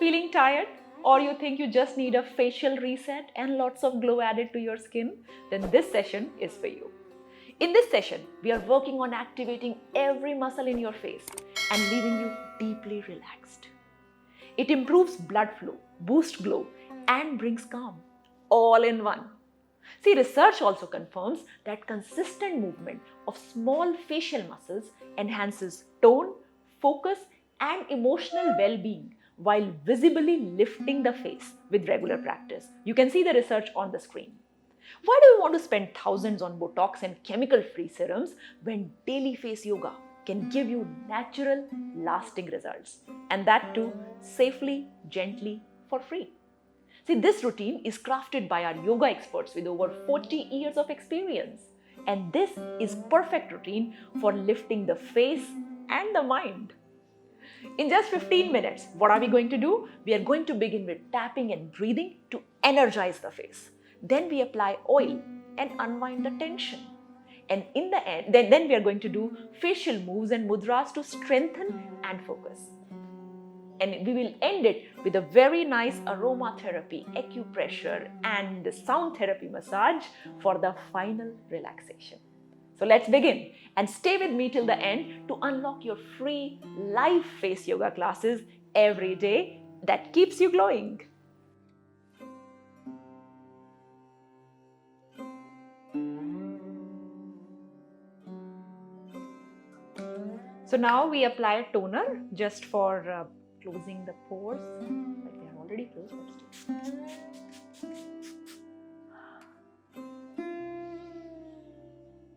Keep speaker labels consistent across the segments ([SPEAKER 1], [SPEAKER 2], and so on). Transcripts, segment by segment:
[SPEAKER 1] feeling tired, or you think you just need a facial reset and lots of glow added to your skin, then this session is for you. In this session, we are working on activating every muscle in your face and leaving you deeply relaxed. It improves blood flow, boosts glow, and brings calm, all in one. See, research also confirms that consistent movement of small facial muscles enhances tone, focus, and emotional well-being while visibly lifting the face with regular practice. You can see the research on the screen. Why do we want to spend thousands on Botox and chemical-free serums when daily face yoga can give you natural, lasting results? And that too, safely, gently, for free. See, this routine is crafted by our yoga experts with over 40 years of experience. And this is perfect routine for lifting the face and the mind. In just 15 minutes, what are we going to do? We are going to begin with tapping and breathing to energize the face. Then we apply oil and unwind the tension. And in the end, then we are going to do facial moves and mudras to strengthen and focus. And we will end it with a very nice aromatherapy, acupressure, and the sound therapy massage for the final relaxation. So let's begin and stay with me till the end to unlock your free live face yoga classes every day that keeps you glowing. So now we apply a toner just for closing the pores. But they are already closed.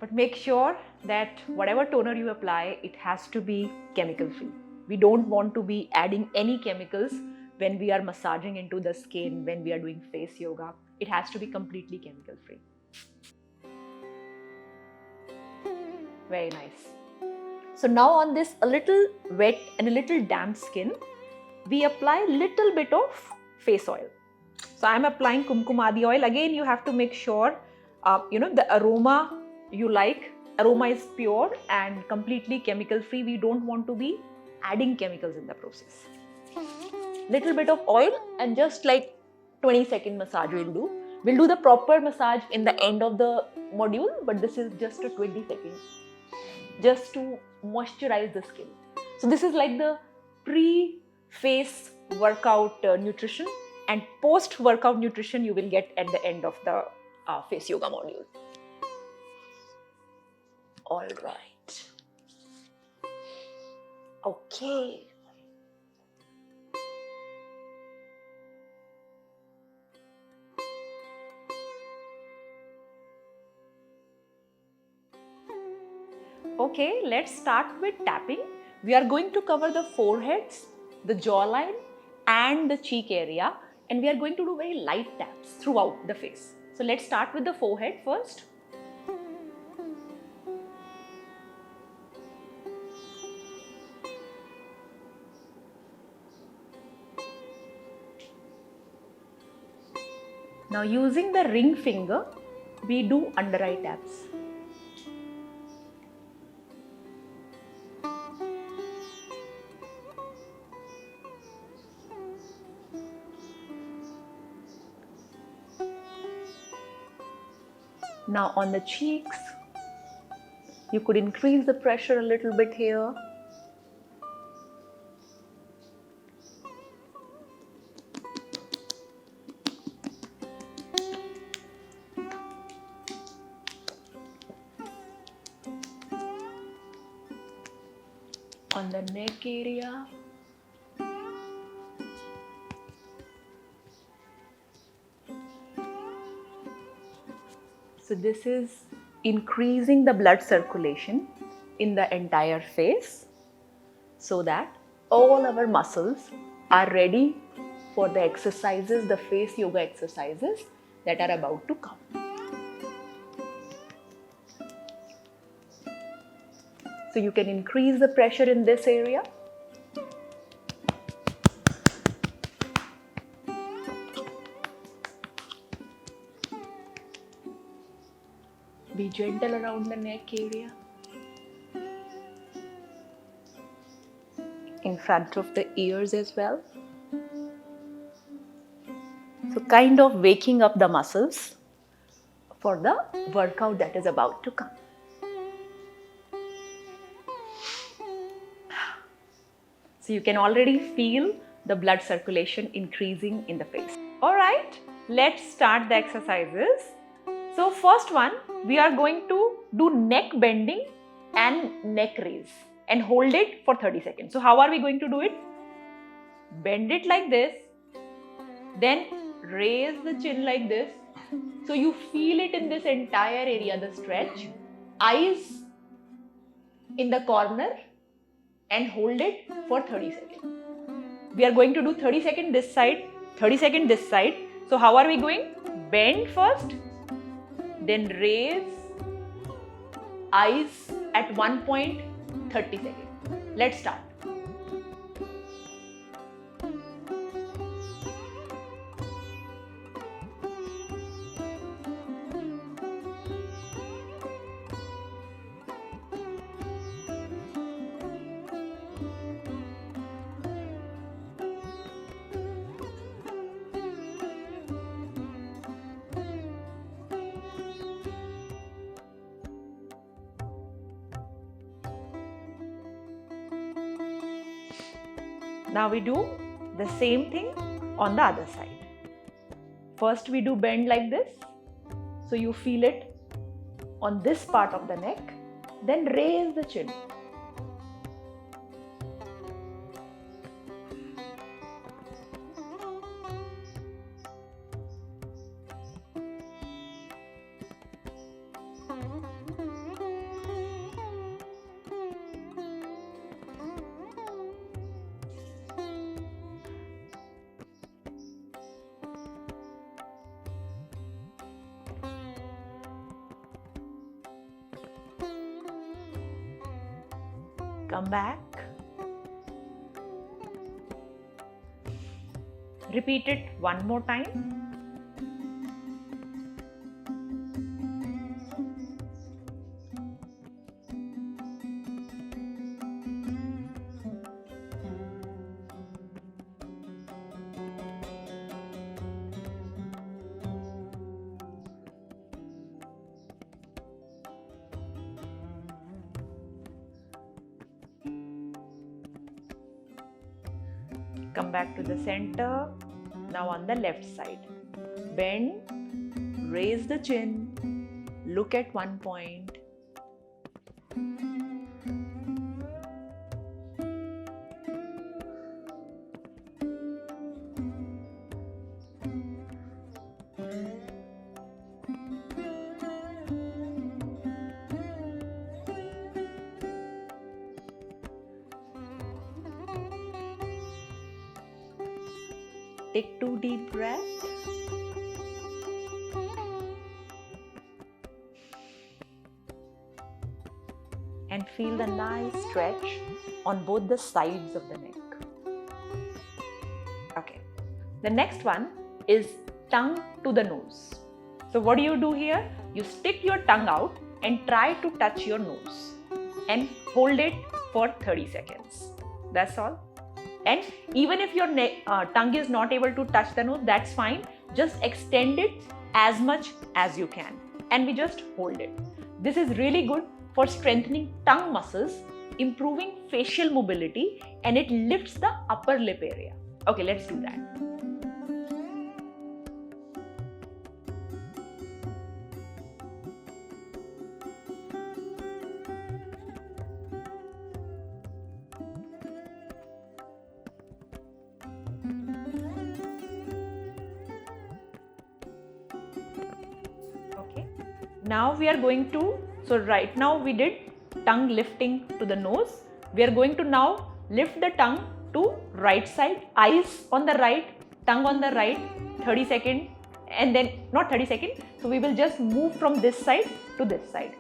[SPEAKER 1] But make sure that whatever toner you apply, it has to be chemical free. We don't want to be adding any chemicals when we are massaging into the skin, when we are doing face yoga. It has to be completely chemical free. Very nice. So now on this a little wet and a little damp skin, we apply little bit of face oil. So I'm applying Kumkumadi oil. Again, you have to make sure, the aroma you like. Aroma is pure and completely chemical free. We don't want to be adding chemicals in the process. Little bit of oil and just like 20-second massage we'll do. We'll do the proper massage in the end of the module, but this is just a 20-second, just to moisturize the skin. So this is like the pre-face workout nutrition, and post-workout nutrition you will get at the end of the face yoga module. All right. Okay. Okay, let's start with tapping. We are going to cover the foreheads, the jawline, and the cheek area, and we are going to do very light taps throughout the face. So let's start with the forehead first. Now using the ring finger, we do under eye taps. Now on the cheeks, you could increase the pressure a little bit here. On the neck area. So this is increasing the blood circulation in the entire face so that all our muscles are ready for the exercises, the face yoga exercises that are about to come. So you can increase the pressure in this area. Be gentle around the neck area. In front of the ears as well. So kind of waking up the muscles for the workout that is about to come. So you can already feel the blood circulation increasing in the face. Alright, let's start the exercises. So first one, we are going to do neck bending and neck raise and hold it for 30 seconds. So how are we going to do it? Bend it like this, then raise the chin like this. So you feel it in this entire area, the stretch. Eyes in the corner and hold it for 30 seconds. We are going to do 30 seconds this side, 30 seconds this side. So how are we going? Bend first, then raise, eyes at one point, 30 seconds. Let's start. Now we do the same thing on the other side. First we do bend like this. So you feel it on this part of the neck. Then raise the chin. Come back. Repeat it one more time. Come back to the center. Now on the left side. Bend, raise the chin, look at one point. Take 2 deep breaths. And feel the nice stretch on both the sides of the neck. Okay. The next one is tongue to the nose. So what do you do here? You stick your tongue out and try to touch your nose and hold it for 30 seconds. That's all. And even if your tongue is not able to touch the nose, that's fine. Just extend it as much as you can. And we just hold it. This is really good for strengthening tongue muscles, improving facial mobility, and it lifts the upper lip area. Okay, let's do that. Now we are going to, so right now we did tongue lifting to the nose. We are going to now lift the tongue to right side, eyes on the right, tongue on the right, 30 seconds, and then not 30 seconds. So we will just move from this side to this side.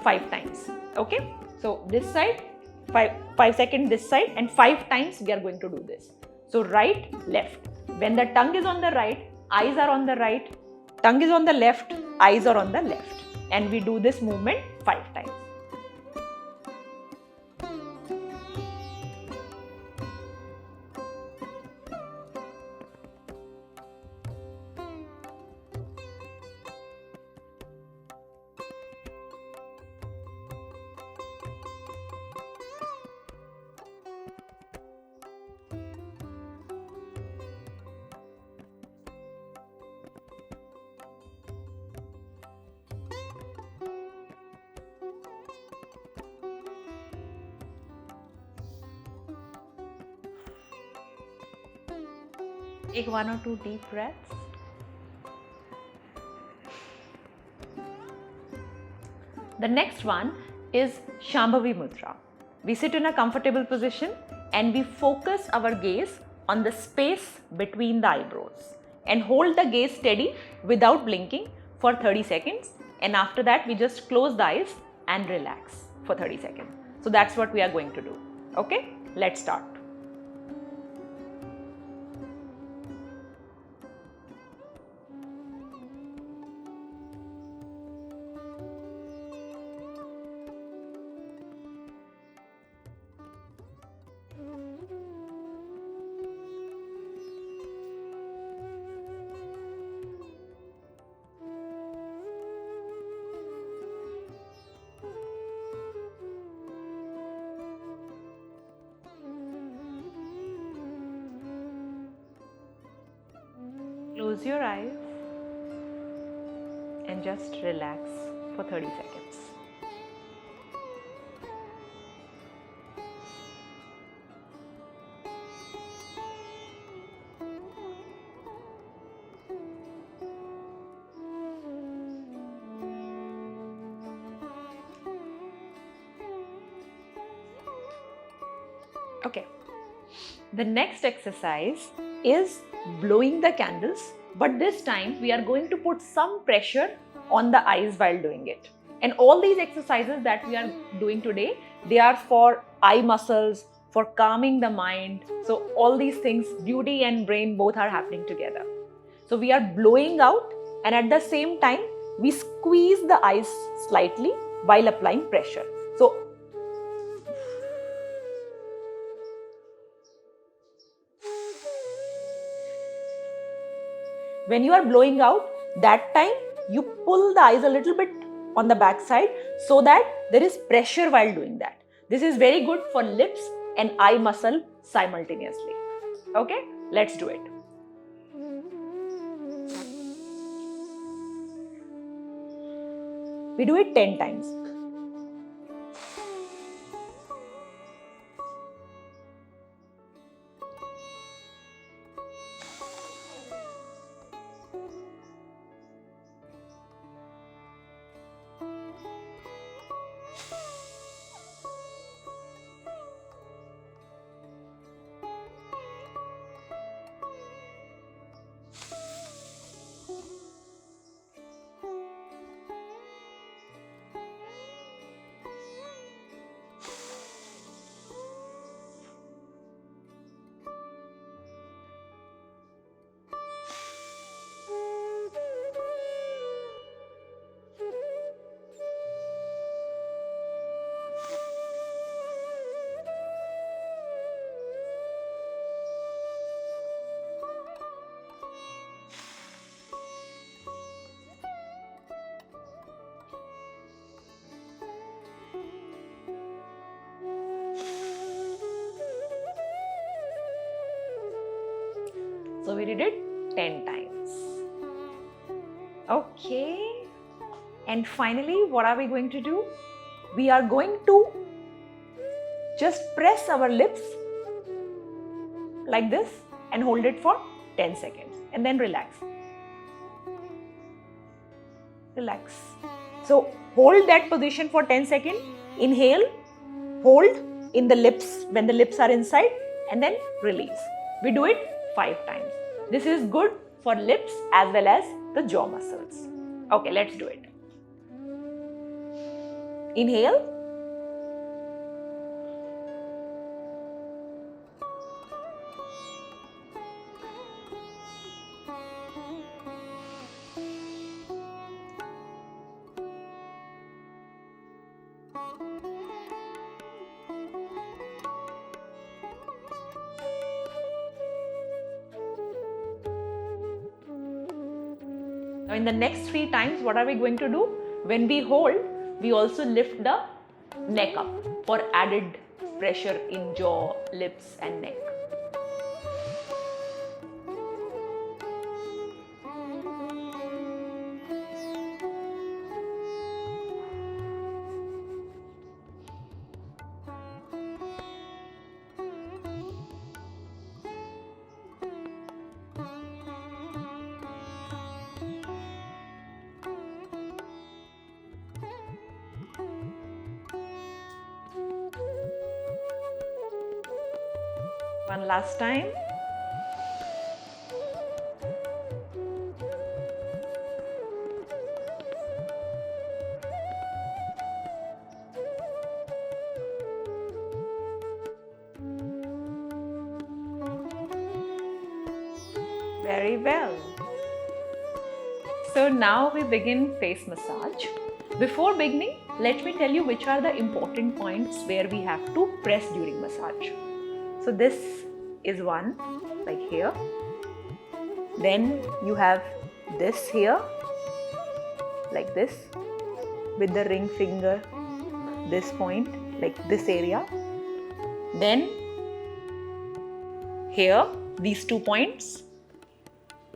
[SPEAKER 1] 5 times. Okay. So this side, 5 seconds this side, and 5 times we are going to do this. So right, left. When the tongue is on the right, eyes are on the right, tongue is on the left, eyes are on the left. And we do this movement 5 times. Take 1 or 2 deep breaths. The next one is Shambhavi Mudra. We sit in a comfortable position and we focus our gaze on the space between the eyebrows and hold the gaze steady without blinking for 30 seconds, and after that we just close the eyes and relax for 30 seconds. So that's what we are going to do. Okay, let's start. Close your eyes and just relax for 30 seconds. Okay. The next exercise is blowing the candles, but this time we are going to put some pressure on the eyes while doing it. And all these exercises that we are doing today, they are for eye muscles, for calming the mind. So all these things, beauty and brain, both are happening together. So we are blowing out, and at the same time we squeeze the eyes slightly while applying pressure. So when you are blowing out, that time you pull the eyes a little bit on the back side so that there is pressure while doing that. This is very good for lips and eye muscle simultaneously. Okay, let's do it. We do it 10 times. So we did it 10 times. Okay. And finally, what are we going to do? We are going to just press our lips like this and hold it for 10 seconds and then relax. Relax. So hold that position for 10 seconds. Inhale, hold in the lips when the lips are inside, and then release. We do it 5 times. This is good for lips as well as the jaw muscles. Okay, let's do it. Inhale. Now in the next 3 times, what are we going to do? When we hold, we also lift the neck up for added pressure in jaw, lips and neck. One last time. Very well. So now we begin face massage. Before beginning, let me tell you which are the important points where we have to press during massage. So this is one, like here. Then you have this here, like this, with the ring finger, this point, like this area. Then here, these 2 points,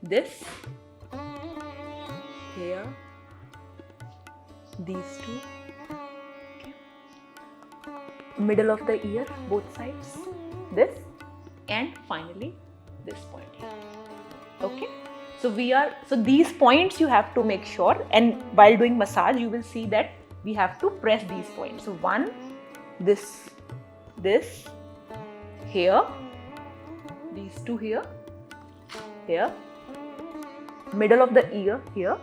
[SPEAKER 1] this, here, these 2, okay. Middle of the ear, both sides, this, and finally this point here. Okay, so these points you have to make sure, and while doing massage you will see that we have to press these points. So one, this, here, these 2 here, middle of the ear here,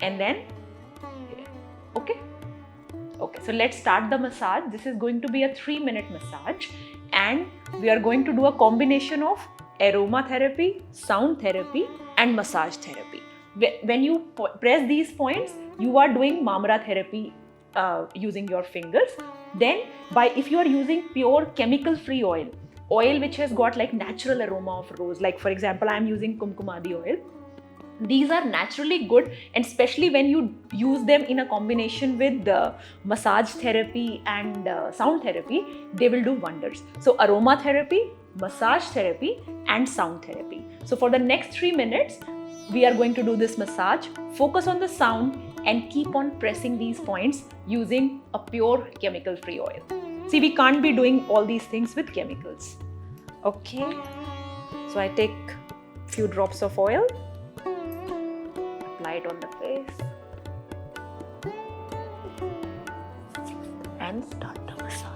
[SPEAKER 1] and then here. Okay, so let's start the massage. This is going to be a 3-minute massage, and we are going to do a combination of aromatherapy, sound therapy, and massage therapy. When you press these points, you are doing Mamra therapy using your fingers. Then if you are using pure chemical free oil which has got like natural aroma of rose, like for example I am using Kumkumadi oil. These are naturally good, and especially when you use them in a combination with the massage therapy and sound therapy, they will do wonders. So aromatherapy, massage therapy, and sound therapy. So for the next 3 minutes, we are going to do this massage. Focus on the sound and keep on pressing these points using a pure chemical free oil. See, we can't be doing all these things with chemicals. Okay, so I take few drops of oil, apply it on the face, and start the massage.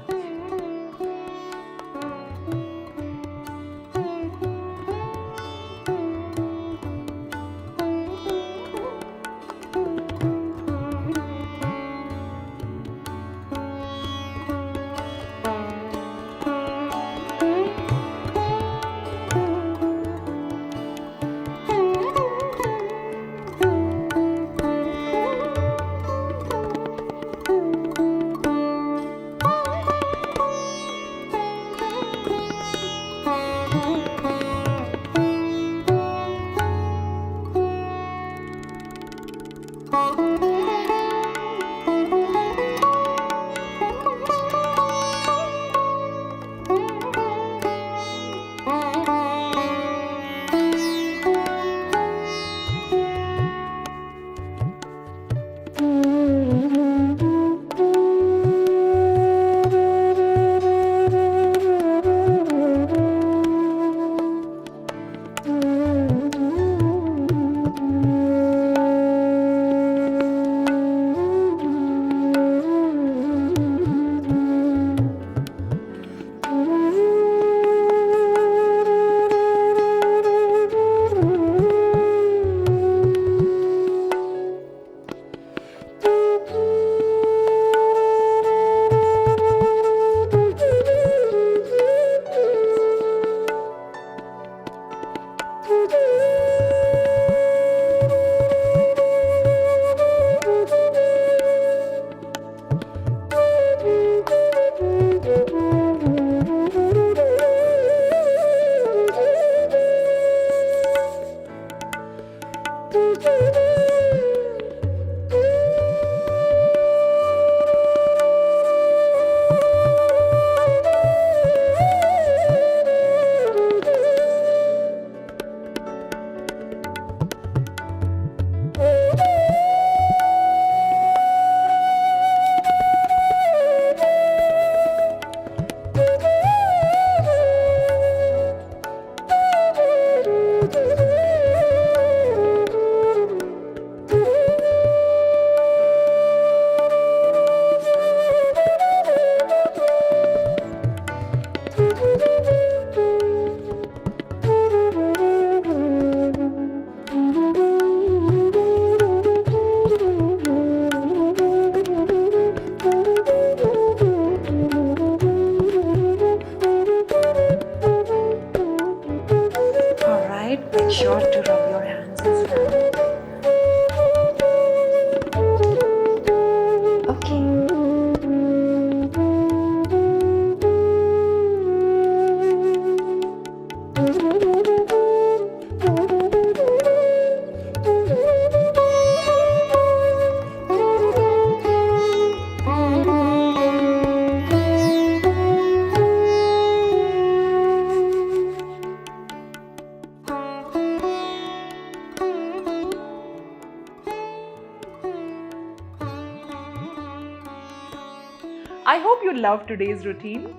[SPEAKER 1] I hope you love today's routine.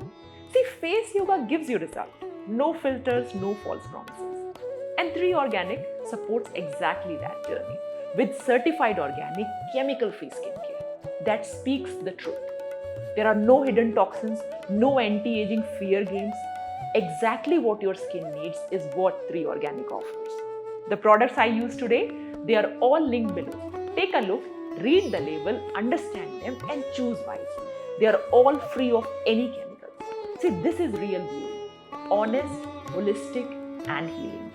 [SPEAKER 1] See, Face Yoga gives you result. No filters, no false promises. And 3 Organic supports exactly that journey with certified organic, chemical-free skincare that speaks the truth. There are no hidden toxins, no anti-aging fear games. Exactly what your skin needs is what 3 Organic offers. The products I use today, they are all linked below. Take a look, read the label, understand them and choose wisely. They are all free of any chemicals. See, this is real beauty. Honest, holistic and healing.